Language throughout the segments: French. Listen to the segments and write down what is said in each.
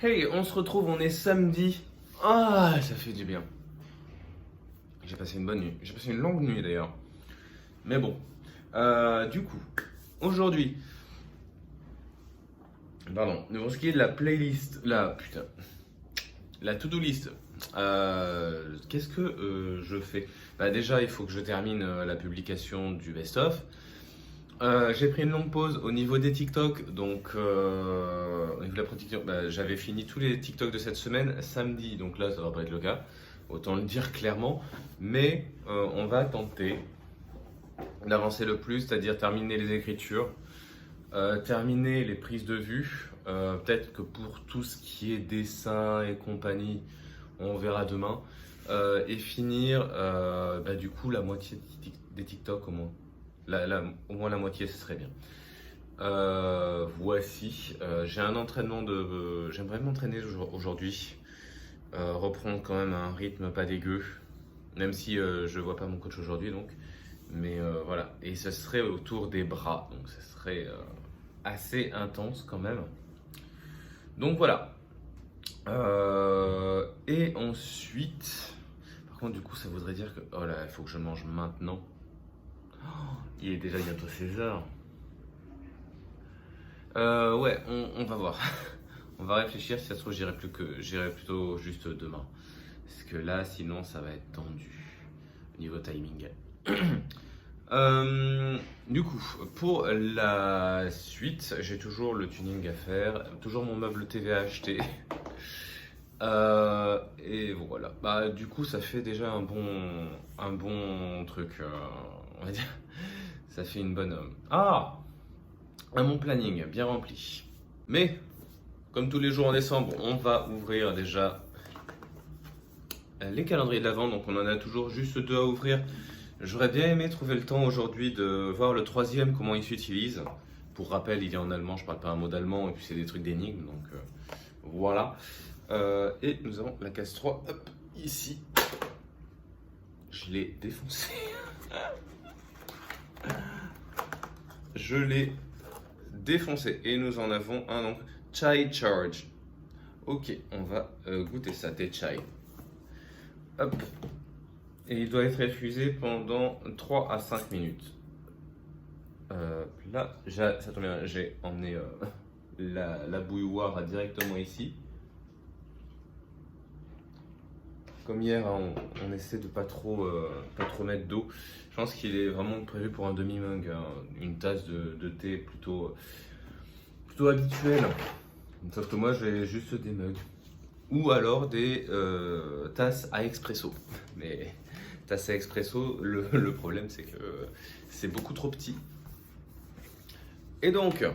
Hey, on se retrouve, on est samedi. Ah, ça fait du bien. J'ai passé une bonne nuit. J'ai passé une longue nuit d'ailleurs. Mais bon. Du coup, aujourd'hui, pardon, pour ce qui est de la playlist, la to-do list, qu'est-ce que je fais? Bah déjà, il faut que je termine la publication du best-of. J'ai pris une longue pause au niveau des TikTok, donc au niveau de la production, bah, j'avais fini tous les TikTok de cette semaine samedi, donc là ça va pas être le cas, autant le dire clairement, mais on va tenter d'avancer le plus, c'est-à-dire terminer les écritures, terminer les prises de vue, peut-être que pour tout ce qui est dessin et compagnie, on verra demain, et finir bah, du coup la moitié des TikTok au moins. Au moins la moitié, ce serait bien. Voici, j'ai un entraînement j'aimerais m'entraîner aujourd'hui, reprendre quand même un rythme pas dégueu, même si je vois pas mon coach aujourd'hui donc. Mais voilà, et ce serait autour des bras, donc ce serait assez intense quand même. Donc voilà. Et ensuite, par contre, du coup, ça voudrait dire que oh là, il faut que je mange maintenant. Il est déjà bientôt 16 heures. Ouais, on va voir. On va réfléchir, si ça se trouve, j'irai plutôt juste demain. Parce que là, sinon, ça va être tendu au niveau timing. Du coup, pour la suite, j'ai toujours le tuning à faire, toujours mon meuble TV à acheter. Et voilà. Bah, du coup, ça fait déjà un bon truc, on va dire. Ça fait une bonne. Ah! Un bon planning bien rempli. Mais, comme tous les jours en décembre, on va ouvrir déjà les calendriers de l'Avent. Donc, on en a toujours juste deux à ouvrir. J'aurais bien aimé trouver le temps aujourd'hui de voir le troisième, comment il s'utilise. Pour rappel, il est en allemand, je parle pas un mot d'allemand, et puis c'est des trucs d'énigmes, donc voilà. Et nous avons la case 3, hop, ici. Je l'ai défoncé. Je l'ai défoncé. Et nous en avons un, donc, Chai Charge. Ok, on va goûter ça, des chai. Hop. Et il doit être infusé pendant 3 à 5 minutes. Là, ça tombe bien, j'ai emmené la bouilloire directement ici. Comme hier, hein, on essaie de pas trop mettre d'eau. Je pense qu'il est vraiment prévu pour un demi-mug, hein, une tasse de thé plutôt habituelle. Sauf que moi, j'ai juste des mugs. Ou alors des tasses à expresso. Mais tasses à expresso, le problème c'est que c'est beaucoup trop petit. Et donc,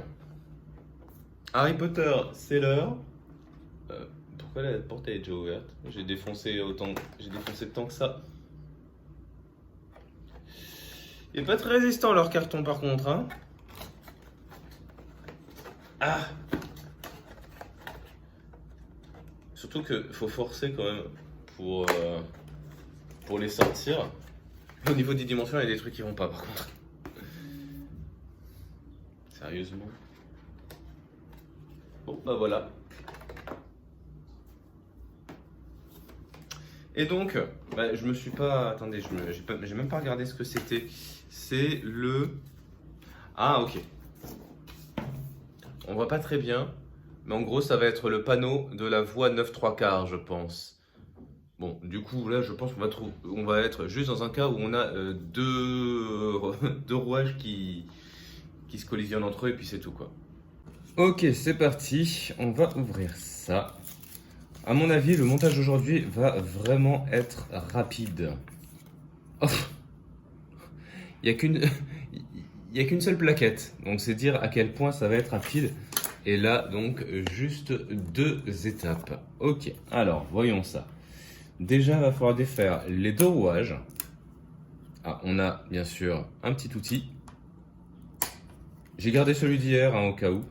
Harry Potter, c'est l'heure. Pourquoi la porte est déjà ouverte? J'ai défoncé tant que ça. Il est pas très résistant leur carton par contre, hein. Ah! Surtout qu'il faut forcer quand même pour les sortir. Au niveau des dimensions, il y a des trucs qui vont pas par contre. Sérieusement. Bon, bah voilà. Et donc, bah, je me suis pas. Attendez, j'ai même pas regardé ce que c'était. C'est le. Ah, ok. On voit pas très bien. Mais en gros, ça va être le panneau de la voie 9 3 quarts, je pense. Bon, du coup, là, je pense on va être juste dans un cas où on a deux rouages qui se collisionnent entre eux et puis c'est tout, quoi. Ok, c'est parti. On va ouvrir ça. À mon avis, le montage aujourd'hui va vraiment être rapide. Oh, il n'y a qu'une il y a qu'une seule plaquette, donc c'est dire à quel point ça va être rapide. Et là, donc, juste 2 étapes. Ok, alors, voyons ça. Déjà, il va falloir défaire les deux rouages. Ah, on a bien sûr un petit outil. J'ai gardé celui d'hier, hein, au cas où.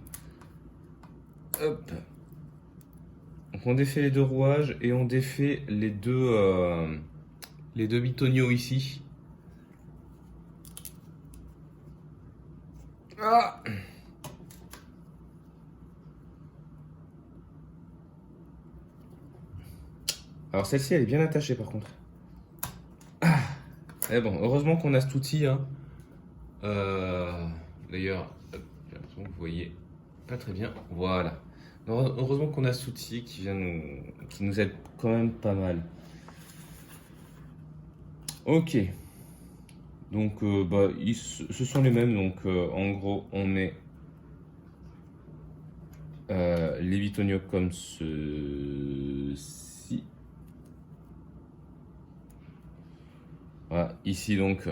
Hop. Donc on défait les deux rouages et on défait les deux bitonio ici. Ah! Alors celle-ci, elle est bien attachée par contre. Mais bon, heureusement qu'on a cet outil. Hein. D'ailleurs, j'ai l'impression que vous voyez pas très bien. Voilà. Heureusement qu'on a cet outil qui nous aide quand même pas mal. Ok. Donc, ce sont les mêmes. Donc, en gros, on met les bitonio comme ceci. Voilà. Ici, donc,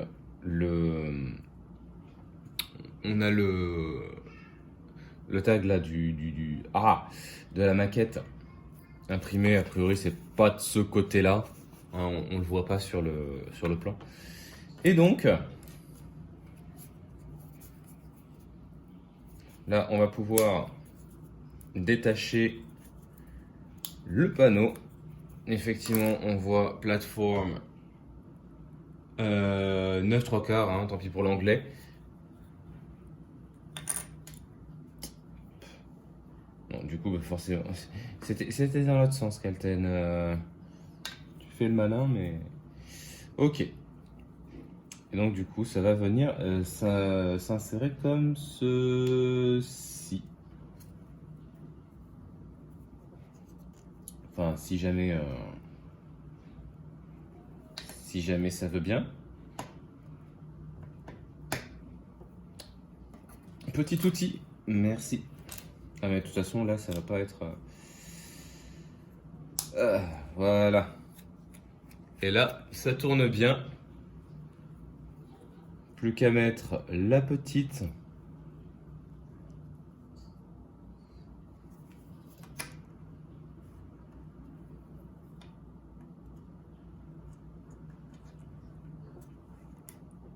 on a le tag là de la maquette imprimée. A priori, c'est pas de ce côté-là. Hein, on le voit pas sur le plan. Et donc, là, on va pouvoir détacher le panneau. Effectivement, on voit plateforme 9 3 quarts, hein, tant pis pour l'anglais. Bon, du coup, forcément, c'était dans l'autre sens, Kalten. Tu fais le malin, mais... Ok. Et donc, du coup, ça va venir s'insérer comme ceci. Enfin, si jamais ça veut bien. Petit outil, merci. Ah mais de toute façon là ça va pas être... voilà. Et là ça tourne bien. Plus qu'à mettre la petite.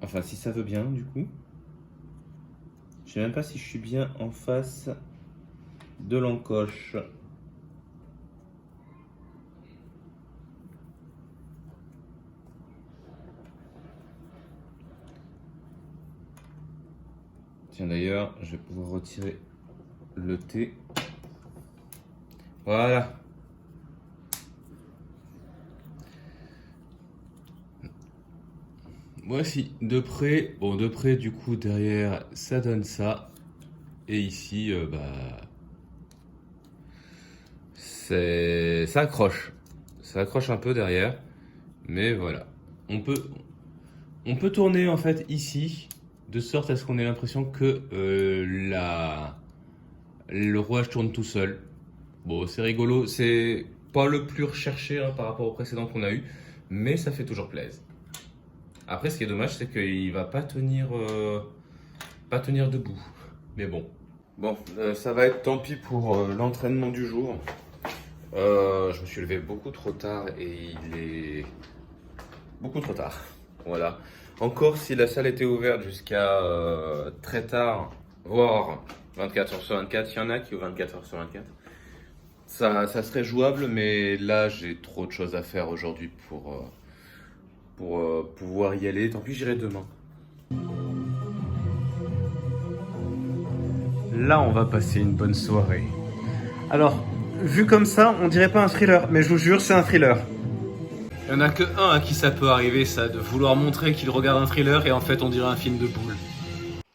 Enfin si ça veut bien du coup. Je sais même pas si je suis bien en face de l'encoche. Tiens d'ailleurs, je vais pouvoir retirer le T. Voilà. Voici, de près, bon de près du coup derrière ça donne ça. Et ici, ça accroche. Ça accroche un peu derrière. Mais voilà. On peut tourner en fait ici, de sorte à ce qu'on ait l'impression que le rouage tourne tout seul. Bon, c'est rigolo. C'est pas le plus recherché hein, par rapport au précédent qu'on a eu. Mais ça fait toujours plaisir. Après, ce qui est dommage, c'est qu'il va pas tenir debout. Mais bon. Bon, ça va être tant pis pour l'entraînement du jour. Je me suis levé beaucoup trop tard et il est beaucoup trop tard. Voilà. Encore si la salle était ouverte jusqu'à très tard, voire 24 heures sur 24, il y en a qui ont 24 heures sur 24. Ça serait jouable, mais là j'ai trop de choses à faire aujourd'hui pour pouvoir y aller. Tant pis, j'irai demain. Là, on va passer une bonne soirée. Alors, vu comme ça, on dirait pas un thriller, mais je vous jure, c'est un thriller. Il n'y en a que un à qui ça peut arriver, ça, de vouloir montrer qu'il regarde un thriller et en fait on dirait un film de boule.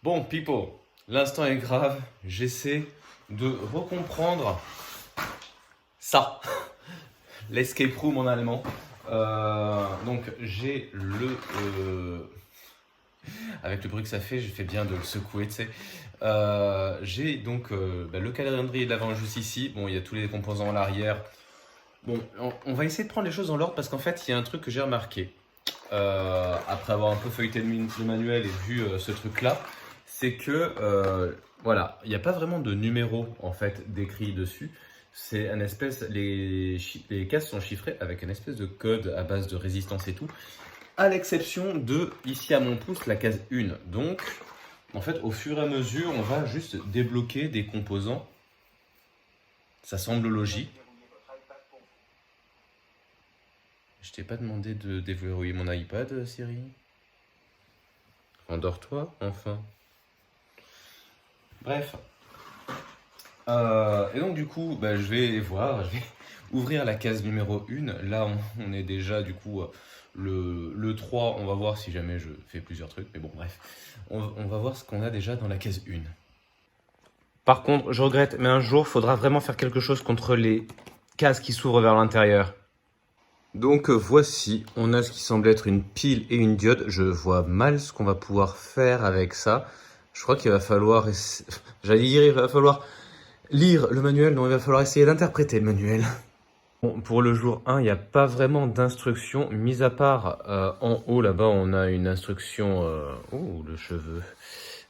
Bon, people, l'instant est grave. J'essaie de recomprendre ça. L'escape room en allemand. Donc j'ai avec le bruit que ça fait, je fais bien de le secouer, tu sais. J'ai donc le calendrier de l'avant juste ici. Bon, il y a tous les composants à l'arrière. Bon, on va essayer de prendre les choses dans l'ordre parce qu'en fait, il y a un truc que j'ai remarqué. Après avoir un peu feuilleté le manuel et vu ce truc-là, c'est que, voilà, il n'y a pas vraiment de numéro en fait décrit dessus. C'est un espèce, les cases sont chiffrées avec un espèce de code à base de résistance et tout, à l'exception de, ici à mon pouce, la case 1. Donc, en fait, au fur et à mesure, on va juste débloquer des composants. Ça semble logique. Je t'ai pas demandé de déverrouiller mon iPad, Siri. Endors-toi, enfin. Bref. Et donc du coup, je vais voir, ouvrir la case numéro 1. Là, on est déjà du coup le 3. On va voir si jamais je fais plusieurs trucs. Mais bon, bref. On va voir ce qu'on a déjà dans la case 1. Par contre, je regrette, mais un jour, il faudra vraiment faire quelque chose contre les cases qui s'ouvrent vers l'intérieur. Donc voici, on a ce qui semble être une pile et une diode. Je vois mal ce qu'on va pouvoir faire avec ça. Je crois qu'il va falloir... J'allais dire, il va falloir lire le manuel. Non, il va falloir essayer d'interpréter le manuel. Bon, pour le jour 1, il n'y a pas vraiment d'instruction, mis à part en haut, là-bas, on a une instruction... Oh, le cheveu.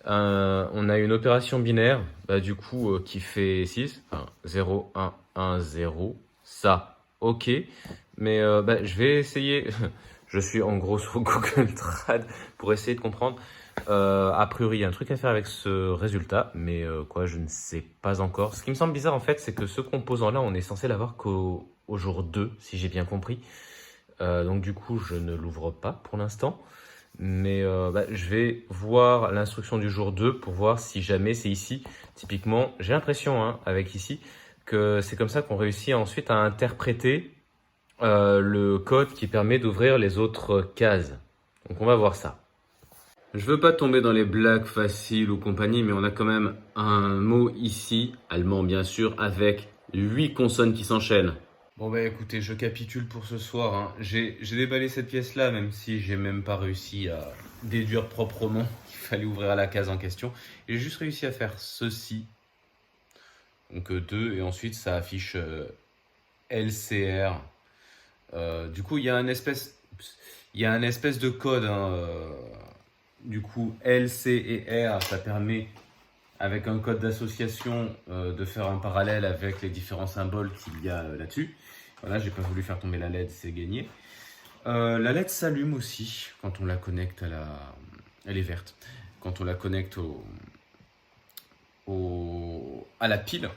On a une opération binaire, du coup, qui fait 6. Enfin, 0, 1, 1, 0. Ça, ok. Mais je vais essayer... Je suis en gros sur Google Trad pour essayer de comprendre. A priori, il y a un truc à faire avec ce résultat, mais quoi, je ne sais pas encore. Ce qui me semble bizarre, en fait, c'est que ce composant-là, on est censé l'avoir qu'au jour 2, si j'ai bien compris. Donc du coup, je ne l'ouvre pas pour l'instant. Mais je vais voir l'instruction du jour 2 pour voir si jamais c'est ici. Typiquement, j'ai l'impression, avec ici, que c'est comme ça qu'on réussit ensuite à interpréter le code qui permet d'ouvrir les autres cases. Donc on va voir ça. Je veux pas tomber dans les blagues faciles ou compagnie, mais on a quand même un mot ici, allemand bien sûr, avec 8 consonnes qui s'enchaînent. Bon écoutez, je capitule pour ce soir. J'ai déballé cette pièce-là, même si j'ai même pas réussi à déduire proprement qu'il fallait ouvrir la case en question. J'ai juste réussi à faire ceci. Donc 2, et ensuite ça affiche LCR. Du coup, il y a un espèce de code. Du coup, L, C et R, ça permet, avec un code d'association, de faire un parallèle avec les différents symboles qu'il y a là-dessus. Voilà, j'ai pas voulu faire tomber la LED, c'est gagné. La LED s'allume aussi quand on la connecte elle est verte. Quand on la connecte à la pile.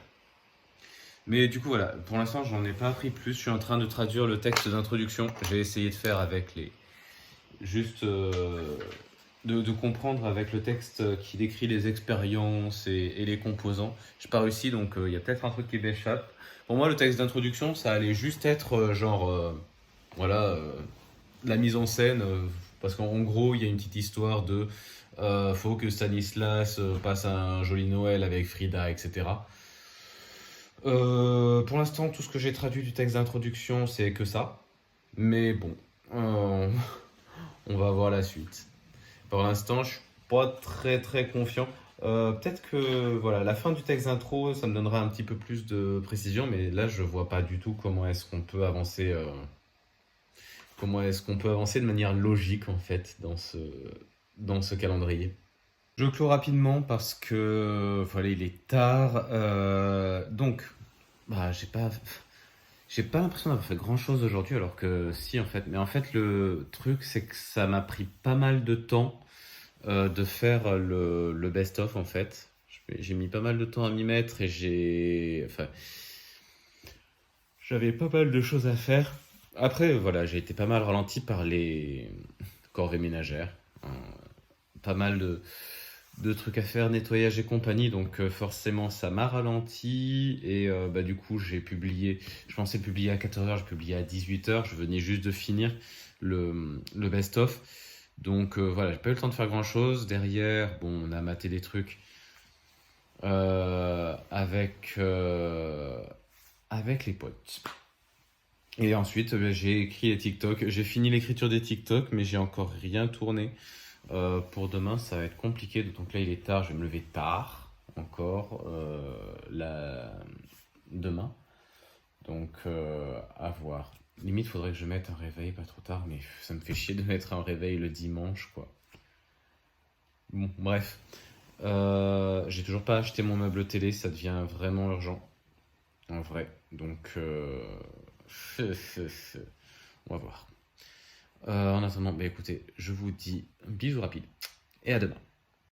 Mais du coup, voilà, pour l'instant, j'en ai pas appris plus. Je suis en train de traduire le texte d'introduction. J'ai essayé de faire avec les... Juste de comprendre avec le texte qui décrit les expériences et les composants. Je n'ai pas réussi, donc il y a peut-être un truc qui m'échappe. Pour moi, le texte d'introduction, ça allait juste être la mise en scène. Parce qu'en gros, il y a une petite histoire de... faut que Stanislas passe un joli Noël avec Frida, etc. Pour l'instant, tout ce que j'ai traduit du texte d'introduction, c'est que ça. Mais bon, on va voir la suite. Pour l'instant, je suis pas très confiant. Peut-être que voilà, la fin du texte d'intro, ça me donnera un petit peu plus de précision, mais là, je vois pas du tout comment est-ce qu'on peut avancer, de manière logique en fait dans ce calendrier. Je clôt rapidement parce que voilà, il est tard. Donc, j'ai pas l'impression d'avoir fait grand chose aujourd'hui, alors que si en fait. Mais en fait, le truc, c'est que ça m'a pris pas mal de temps de faire le best-of en fait. J'ai mis pas mal de temps à m'y mettre et j'avais pas mal de choses à faire. Après, voilà, j'ai été pas mal ralenti par les corvées ménagères. Pas mal de trucs à faire, nettoyage et compagnie, donc forcément ça m'a ralenti et du coup je pensais publier à 14h, j'ai publié à 18h, je venais juste de finir le best-of, donc voilà, j'ai pas eu le temps de faire grand chose. Derrière, bon, on a maté des trucs avec les potes. Et ensuite, j'ai écrit les TikTok. J'ai fini l'écriture des TikTok, mais j'ai encore rien tourné. Pour demain, ça va être compliqué, d'autant que là, il est tard. Je vais me lever tard encore demain. Donc, à voir. Limite, faudrait que je mette un réveil, pas trop tard, mais ça me fait chier de mettre un réveil le dimanche, quoi. Bon, bref. J'ai toujours pas acheté mon meuble télé, ça devient vraiment urgent. En vrai. Donc, on va voir. En attendant, écoutez, je vous dis bisous rapides et à demain.